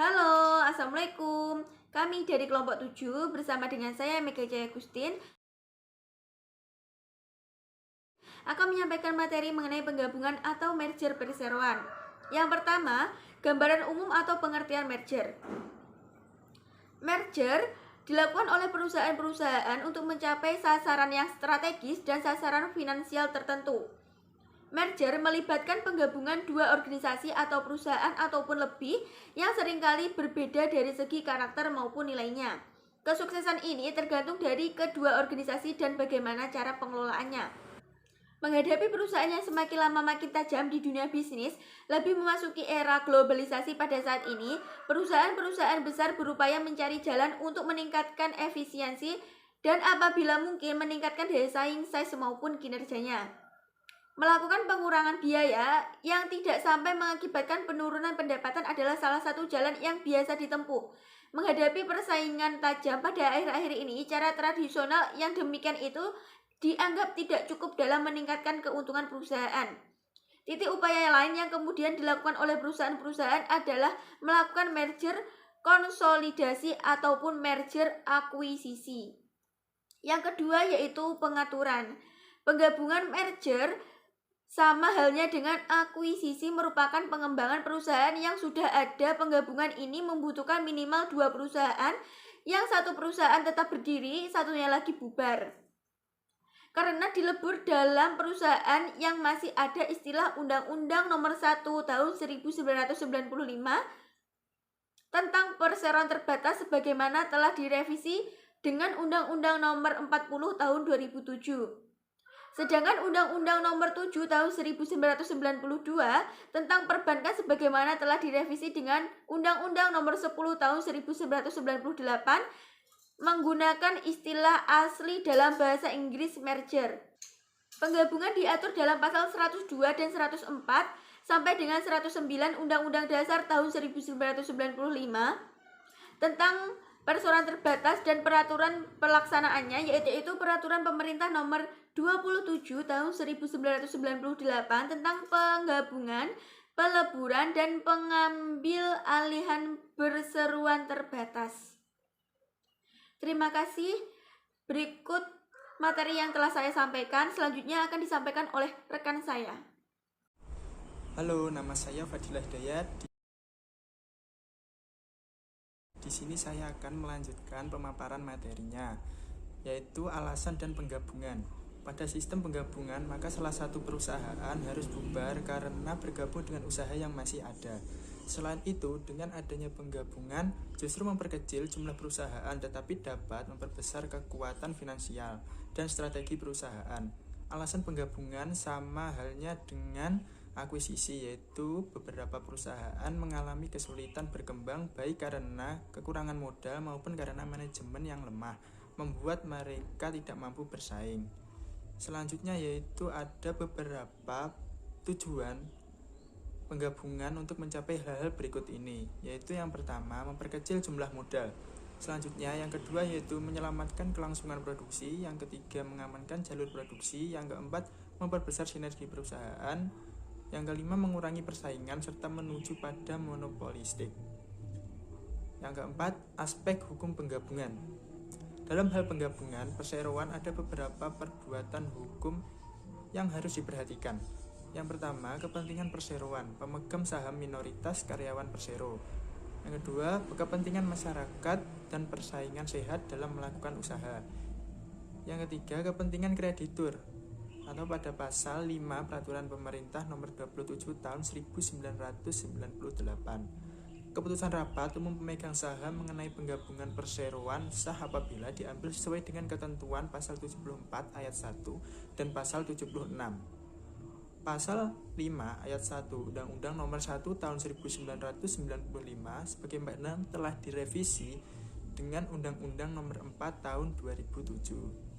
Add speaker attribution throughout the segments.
Speaker 1: Halo, Assalamualaikum. Kami dari kelompok 7 bersama dengan saya Mega Jaya Agustin akan menyampaikan materi mengenai penggabungan atau merger perseroan. Yang pertama, gambaran umum atau pengertian merger. Merger dilakukan oleh perusahaan-perusahaan untuk mencapai sasaran yang strategis dan sasaran finansial tertentu. Merger melibatkan penggabungan dua organisasi atau perusahaan ataupun lebih yang seringkali berbeda dari segi karakter maupun nilainya. Kesuksesan ini tergantung dari kedua organisasi dan bagaimana cara pengelolaannya. Menghadapi perusahaan yang semakin lama makin tajam di dunia bisnis, lebih memasuki era globalisasi pada saat ini, perusahaan-perusahaan besar berupaya mencari jalan untuk meningkatkan efisiensi dan apabila mungkin meningkatkan daya saing, size maupun kinerjanya. Melakukan pengurangan biaya yang tidak sampai mengakibatkan penurunan pendapatan adalah salah satu jalan yang biasa ditempuh. Menghadapi persaingan tajam pada akhir-akhir ini, cara tradisional yang demikian itu dianggap tidak cukup dalam meningkatkan keuntungan perusahaan. Titik upaya lain yang kemudian dilakukan oleh perusahaan-perusahaan adalah melakukan merger konsolidasi ataupun merger akuisisi. Yang kedua yaitu pengaturan. Penggabungan merger sama halnya dengan akuisisi merupakan pengembangan perusahaan yang sudah ada. Penggabungan ini membutuhkan minimal dua perusahaan, yang satu perusahaan tetap berdiri, satunya lagi bubar. Karena dilebur dalam perusahaan yang masih ada istilah Undang-Undang Nomor 1 Tahun 1995 tentang perseroan terbatas sebagaimana telah direvisi dengan Undang-Undang Nomor 40 Tahun 2007. Sedangkan Undang-Undang Nomor 7 Tahun 1992 tentang perbankan sebagaimana telah direvisi dengan Undang-Undang Nomor 10 Tahun 1998 menggunakan istilah asli dalam bahasa Inggris merger. Penggabungan diatur dalam pasal 102 dan 104 sampai dengan 109 Undang-Undang Dasar tahun 1995 tentang perseroan terbatas dan peraturan pelaksanaannya, yaitu Peraturan Pemerintah Nomor 27 Tahun 1998 tentang penggabungan, peleburan, dan pengambil alihan perseroan terbatas. Terima kasih. Berikut materi yang telah saya sampaikan, selanjutnya akan disampaikan oleh rekan saya.
Speaker 2: Halo, nama saya Fadilah Hidayat. Di sini saya akan melanjutkan pemaparan materinya, yaitu alasan dan penggabungan. Pada sistem penggabungan, maka salah satu perusahaan harus bubar karena bergabung dengan usaha yang masih ada. Selain itu, dengan adanya penggabungan justru memperkecil jumlah perusahaan, tetapi dapat memperbesar kekuatan finansial dan strategi perusahaan. Alasan penggabungan sama halnya dengan akuisisi, yaitu beberapa perusahaan mengalami kesulitan berkembang baik karena kekurangan modal maupun karena manajemen yang lemah, membuat mereka tidak mampu bersaing. Selanjutnya yaitu ada beberapa tujuan penggabungan untuk mencapai hal-hal berikut ini, yaitu yang pertama memperkecil jumlah modal. Selanjutnya yang kedua yaitu menyelamatkan kelangsungan produksi, yang ketiga mengamankan jalur produksi, yang keempat memperbesar sinergi perusahaan, yang kelima mengurangi persaingan serta menuju pada monopolistik. Yang keempat, aspek hukum penggabungan. Dalam hal penggabungan perseroan ada beberapa perbuatan hukum yang harus diperhatikan. Yang pertama, kepentingan perseroan, pemegang saham minoritas karyawan persero. Yang kedua, kepentingan masyarakat dan persaingan sehat dalam melakukan usaha. Yang ketiga, kepentingan kreditur atau pada pasal 5 Peraturan Pemerintah Nomor 27 Tahun 1998. Keputusan rapat umum pemegang saham mengenai penggabungan perseroan sah apabila diambil sesuai dengan ketentuan pasal 74 ayat 1 dan pasal 76. Pasal 5 ayat 1 Undang-Undang Nomor 1 Tahun 1995 sebagaimana telah direvisi dengan Undang-Undang Nomor 4 Tahun 2007.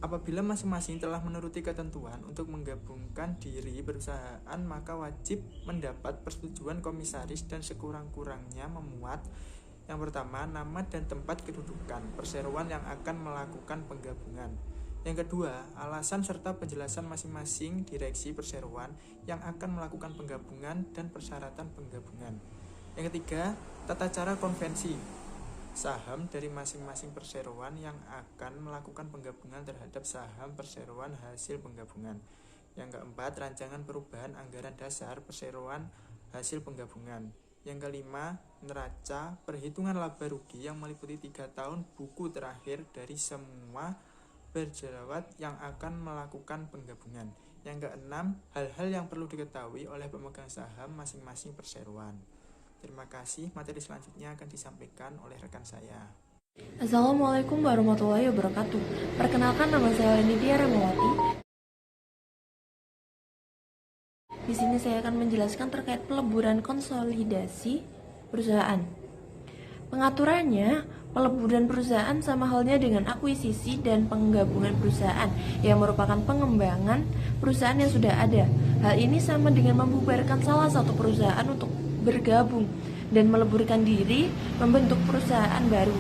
Speaker 2: Apabila masing-masing telah menuruti ketentuan untuk menggabungkan diri perusahaan, maka wajib mendapat persetujuan komisaris dan sekurang-kurangnya memuat yang pertama, nama dan tempat kedudukan perseroan yang akan melakukan penggabungan. Yang kedua, alasan serta penjelasan masing-masing direksi perseroan yang akan melakukan penggabungan dan persyaratan penggabungan. Yang ketiga, tata cara konvensi saham dari masing-masing perseroan yang akan melakukan penggabungan terhadap saham perseroan hasil penggabungan. Yang keempat, rancangan perubahan anggaran dasar perseroan hasil penggabungan. Yang kelima, neraca perhitungan laba rugi yang meliputi 3 tahun buku terakhir dari semua berjerawat yang akan melakukan penggabungan. Yang keenam, hal-hal yang perlu diketahui oleh pemegang saham masing-masing perseroan. Terima kasih, materi selanjutnya akan disampaikan oleh rekan saya.
Speaker 3: Assalamualaikum warahmatullahi wabarakatuh. Perkenalkan, nama saya Lenitia Ramawati. Di sini saya akan menjelaskan terkait peleburan konsolidasi perusahaan. Pengaturannya, peleburan perusahaan sama halnya dengan akuisisi dan penggabungan perusahaan yang merupakan pengembangan perusahaan yang sudah ada. Hal ini sama dengan membubarkan salah satu perusahaan untuk bergabung dan meleburkan diri membentuk perusahaan baru.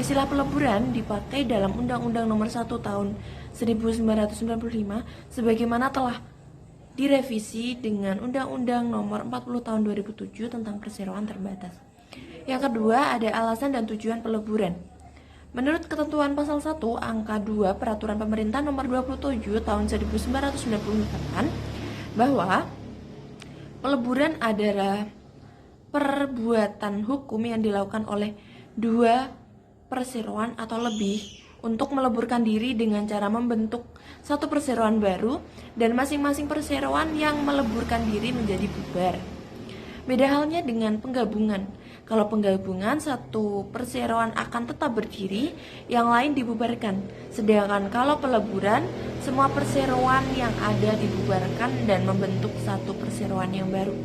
Speaker 3: Istilah peleburan dipakai dalam Undang-Undang Nomor 1 Tahun 1995 sebagaimana telah direvisi dengan Undang-Undang Nomor 40 Tahun 2007 tentang perseroan terbatas. Yang kedua, ada alasan dan tujuan peleburan. Menurut ketentuan pasal 1 angka 2 Peraturan Pemerintah Nomor 27 Tahun 1998 bahwa peleburan adalah perbuatan hukum yang dilakukan oleh dua perseroan atau lebih untuk meleburkan diri dengan cara membentuk satu perseroan baru dan masing-masing perseroan yang meleburkan diri menjadi bubar. Beda halnya dengan penggabungan. Kalau penggabungan, satu perseroan akan tetap berdiri, yang lain dibubarkan. Sedangkan kalau peleburan, semua perseroan yang ada dibubarkan dan membentuk satu perseroan yang baru.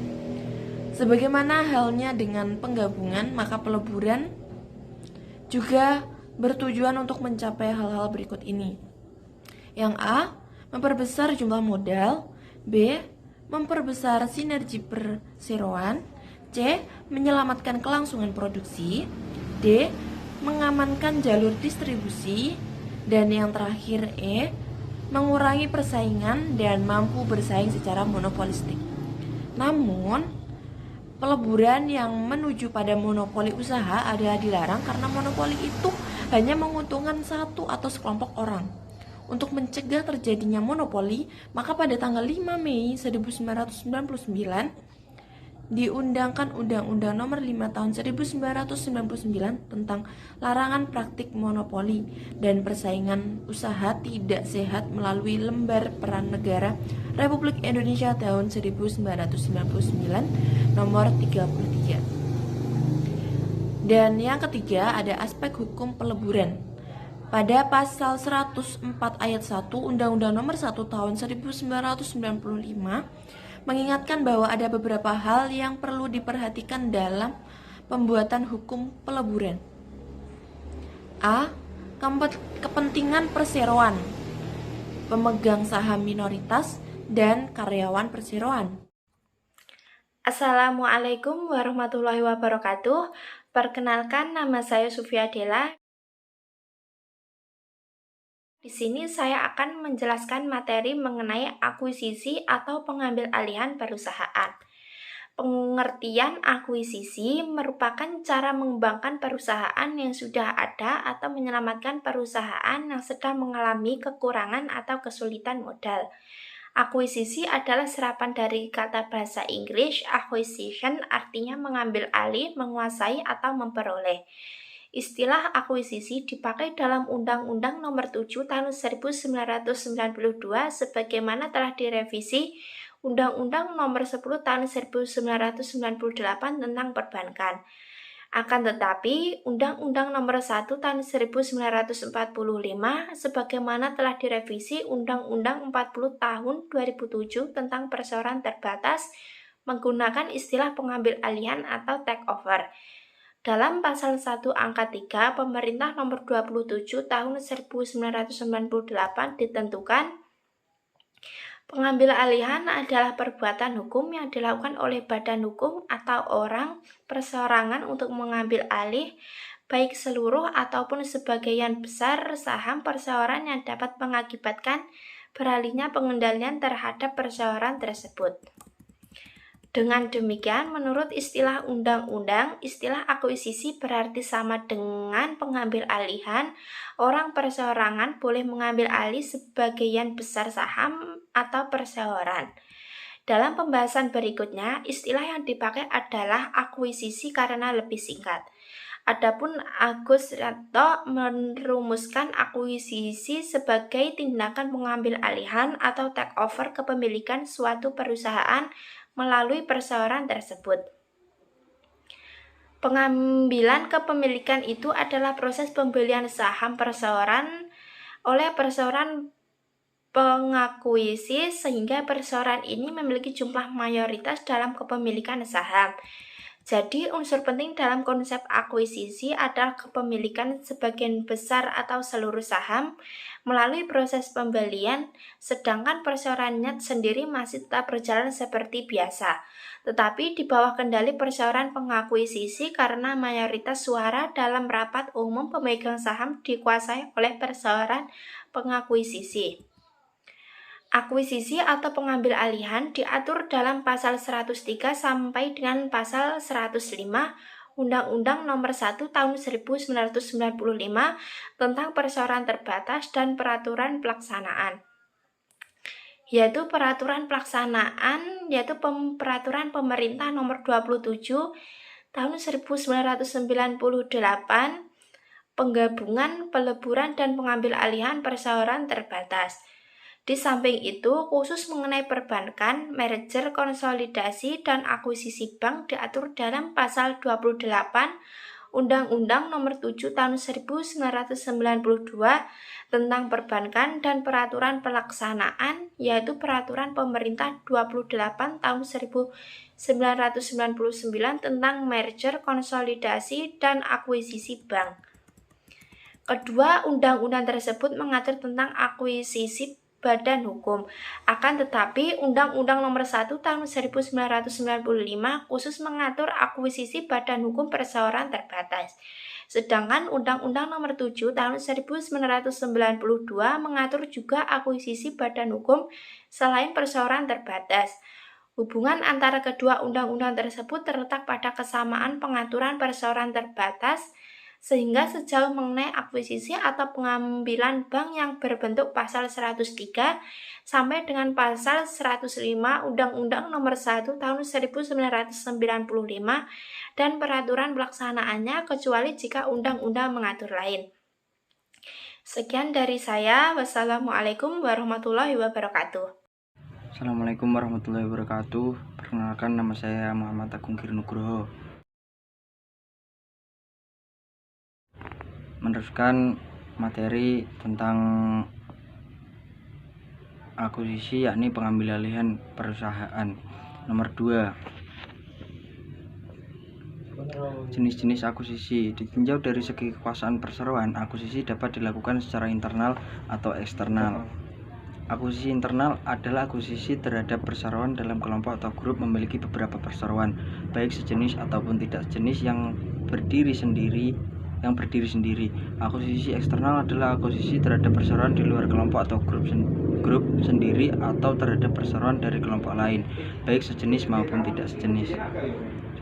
Speaker 3: Sebagaimana halnya dengan penggabungan, maka peleburan juga bertujuan untuk mencapai hal-hal berikut ini. Yang A, memperbesar jumlah modal. B, memperbesar sinergi perseroan. C, menyelamatkan kelangsungan produksi. D, mengamankan jalur distribusi. Dan yang terakhir E, mengurangi persaingan dan mampu bersaing secara monopolistik. Namun, peleburan yang menuju pada monopoli usaha adalah dilarang karena monopoli itu hanya menguntungkan satu atau sekelompok orang. Untuk mencegah terjadinya monopoli, maka pada tanggal 5 Mei 1999 diundangkan Undang-Undang Nomor 5 Tahun 1999 tentang larangan praktik monopoli dan persaingan usaha tidak sehat melalui Lembar Peran Negara Republik Indonesia tahun 1999 nomor 33. Dan yang ketiga, ada aspek hukum peleburan. Pada pasal 104 ayat 1 Undang-Undang Nomor 1 Tahun 1995 mengingatkan bahwa ada beberapa hal yang perlu diperhatikan dalam pembuatan hukum peleburan. A. Kepentingan perseroan, pemegang saham minoritas, dan karyawan perseroan.
Speaker 4: Assalamualaikum warahmatullahi wabarakatuh. Perkenalkan, nama saya Sufia Dela. Di sini saya akan menjelaskan materi mengenai akuisisi atau pengambil alihan perusahaan. Pengertian akuisisi merupakan cara mengembangkan perusahaan yang sudah ada atau menyelamatkan perusahaan yang sedang mengalami kekurangan atau kesulitan modal. Akuisisi adalah serapan dari kata bahasa Inggris acquisition, artinya mengambil alih, menguasai, atau memperoleh. Istilah akuisisi dipakai dalam Undang-Undang Nomor 7 Tahun 1992 sebagaimana telah direvisi Undang-Undang Nomor 10 Tahun 1998 tentang perbankan. Akan tetapi, Undang-Undang Nomor 1 Tahun 1945 sebagaimana telah direvisi Undang-Undang 40 Tahun 2007 tentang perseroan terbatas menggunakan istilah pengambil alihan atau take over. Dalam pasal 1 angka 3 Pemerintah Nomor 27 Tahun 1998 ditentukan pengambil alihan adalah perbuatan hukum yang dilakukan oleh badan hukum atau orang perseorangan untuk mengambil alih baik seluruh ataupun sebagian besar saham perseorangan yang dapat mengakibatkan beralihnya pengendalian terhadap perseorangan tersebut. Dengan demikian, menurut istilah undang-undang, istilah akuisisi berarti sama dengan pengambil alihan. Orang perseorangan boleh mengambil alih sebagian besar saham atau perseorangan. Dalam pembahasan berikutnya, istilah yang dipakai adalah akuisisi karena lebih singkat. Adapun Agus Rianto merumuskan akuisisi sebagai tindakan pengambil alihan atau take over kepemilikan suatu perusahaan melalui perseorangan tersebut. Pengambilan kepemilikan itu adalah proses pembelian saham perseorangan oleh perseorangan pengakuisisi sehingga perseorangan ini memiliki jumlah mayoritas dalam kepemilikan saham. Jadi unsur penting dalam konsep akuisisi adalah kepemilikan sebagian besar atau seluruh saham melalui proses pembelian, sedangkan perseorangannya sendiri masih tetap berjalan seperti biasa, tetapi di bawah kendali perseorangan pengakuisisi karena mayoritas suara dalam rapat umum pemegang saham dikuasai oleh perseorangan pengakuisisi. Akuisisi atau pengambil alihan diatur dalam pasal 103 sampai dengan pasal 105 Undang-Undang Nomor 1 Tahun 1995 tentang perseorangan terbatas dan peraturan pelaksanaan. Yaitu peraturan peraturan pemerintah Nomor 27 Tahun 1998 penggabungan, peleburan dan pengambil alihan perseorangan terbatas. Di samping itu, khusus mengenai perbankan, merger, konsolidasi, dan akuisisi bank diatur dalam pasal 28 Undang-Undang Nomor 7 Tahun 1992 tentang perbankan dan peraturan pelaksanaan, yaitu peraturan pemerintah 28 Tahun 1999 tentang merger, konsolidasi, dan akuisisi bank. Kedua, undang-undang tersebut mengatur tentang akuisisi badan hukum. Akan tetapi, Undang-Undang Nomor 1 Tahun 1995 khusus mengatur akuisisi badan hukum perseorangan terbatas. Sedangkan Undang-Undang Nomor 7 Tahun 1992 mengatur juga akuisisi badan hukum selain perseorangan terbatas. Hubungan antara kedua undang-undang tersebut terletak pada kesamaan pengaturan perseorangan terbatas, sehingga sejauh mengenai akuisisi atau pengambilan bank yang berbentuk pasal 103 sampai dengan pasal 105 Undang-Undang Nomor 1 Tahun 1995 dan peraturan pelaksanaannya kecuali jika undang-undang mengatur lain. Sekian dari saya. Wassalamualaikum warahmatullahi wabarakatuh.
Speaker 5: Assalamualaikum warahmatullahi wabarakatuh. Perkenalkan, nama saya Muhammad Agung Nugroho. Meneruskan materi tentang akuisisi, yakni pengambil alihan perusahaan. Nomor 2, jenis-jenis akuisisi. Ditinjau dari segi kekuasaan perseroan, akuisisi dapat dilakukan secara internal atau eksternal. Akuisisi internal adalah akuisisi terhadap perseroan dalam kelompok atau grup memiliki beberapa perseroan, baik sejenis ataupun tidak sejenis yang berdiri sendiri. Akuisisi eksternal adalah akuisisi terhadap perseroan di luar kelompok atau grup sendiri atau terhadap perseroan dari kelompok lain, baik sejenis maupun tidak sejenis.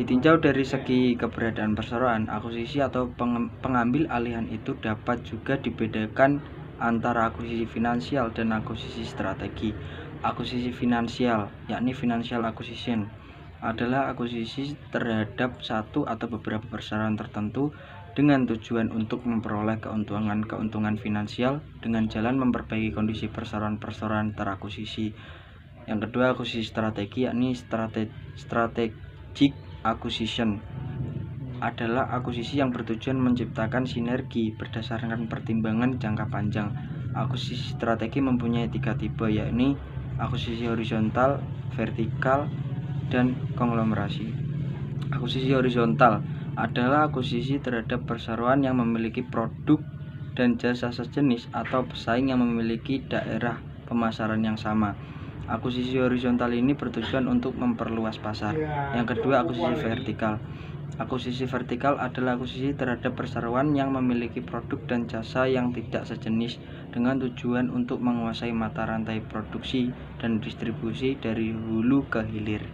Speaker 5: Ditinjau dari segi keberadaan perseroan, akuisisi atau pengambil alihan itu dapat juga dibedakan antara akuisisi finansial dan akuisisi strategi. Akuisisi finansial, yakni financial acquisition, adalah akuisisi terhadap satu atau beberapa perseroan tertentu dengan tujuan untuk memperoleh keuntungan finansial dengan jalan memperbaiki kondisi perseroan terakuisisi. Yang kedua, akuisisi strategi, yakni strategic acquisition, adalah akuisisi yang bertujuan menciptakan sinergi berdasarkan pertimbangan jangka panjang. Akuisisi strategi mempunyai 3 tipe, yakni akuisisi horizontal, vertikal, dan konglomerasi. Akuisisi horizontal adalah akuisisi terhadap perseroan yang memiliki produk dan jasa sejenis atau pesaing yang memiliki daerah pemasaran yang sama. Akuisisi horizontal ini bertujuan untuk memperluas pasar. Yang kedua, akuisisi vertikal. Akuisisi vertikal adalah akuisisi terhadap perseroan yang memiliki produk dan jasa yang tidak sejenis dengan tujuan untuk menguasai mata rantai produksi dan distribusi dari hulu ke hilir.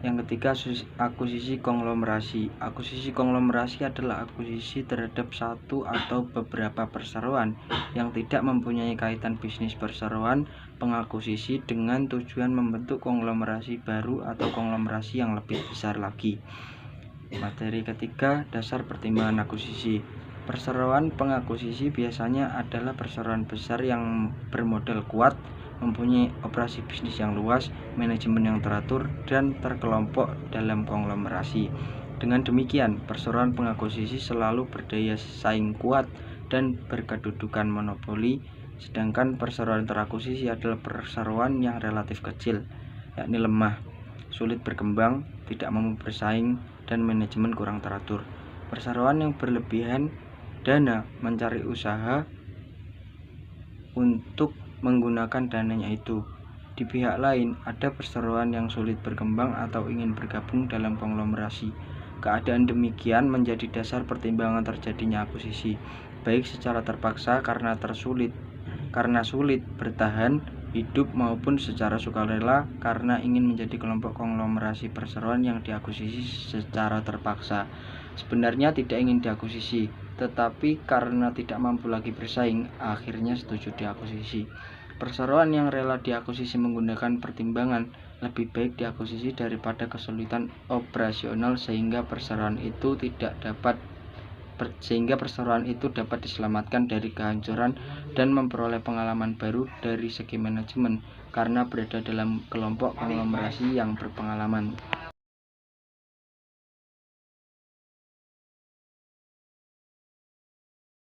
Speaker 5: Yang ketiga, akuisisi konglomerasi. Akuisisi konglomerasi adalah akuisisi terhadap satu atau beberapa perseroan yang tidak mempunyai kaitan bisnis perseroan pengakuisisi dengan tujuan membentuk konglomerasi baru atau konglomerasi yang lebih besar lagi. Materi ketiga, dasar pertimbangan akuisisi. Perseroan pengakuisisi biasanya adalah perseroan besar yang bermodal kuat, mempunyai operasi bisnis yang luas, manajemen yang teratur, dan terkelompok dalam konglomerasi. Dengan demikian, perseroan pengakuisisi selalu berdaya saing kuat dan berkedudukan monopoli, sedangkan perseroan terakuisisi adalah perseroan yang relatif kecil, yakni lemah, sulit berkembang, tidak mampu bersaing, dan manajemen kurang teratur. Perseroan yang berlebihan dana mencari usaha untuk menggunakan dananya itu. Di pihak lain, ada perseroan yang sulit berkembang atau ingin bergabung dalam konglomerasi. Keadaan demikian menjadi dasar pertimbangan terjadinya akuisisi, baik secara terpaksa karena sulit bertahan hidup maupun secara sukarela karena ingin menjadi kelompok konglomerasi perseroan yang diakuisisi secara terpaksa. Sebenarnya tidak ingin diakuisisi, tetapi karena tidak mampu lagi bersaing, akhirnya setuju diakuisisi. Perseroan yang rela diakuisisi menggunakan pertimbangan lebih baik diakuisisi daripada kesulitan operasional sehingga perseroan itu dapat diselamatkan dari kehancuran dan memperoleh pengalaman baru dari segi manajemen karena berada dalam kelompok konglomerasi yang berpengalaman.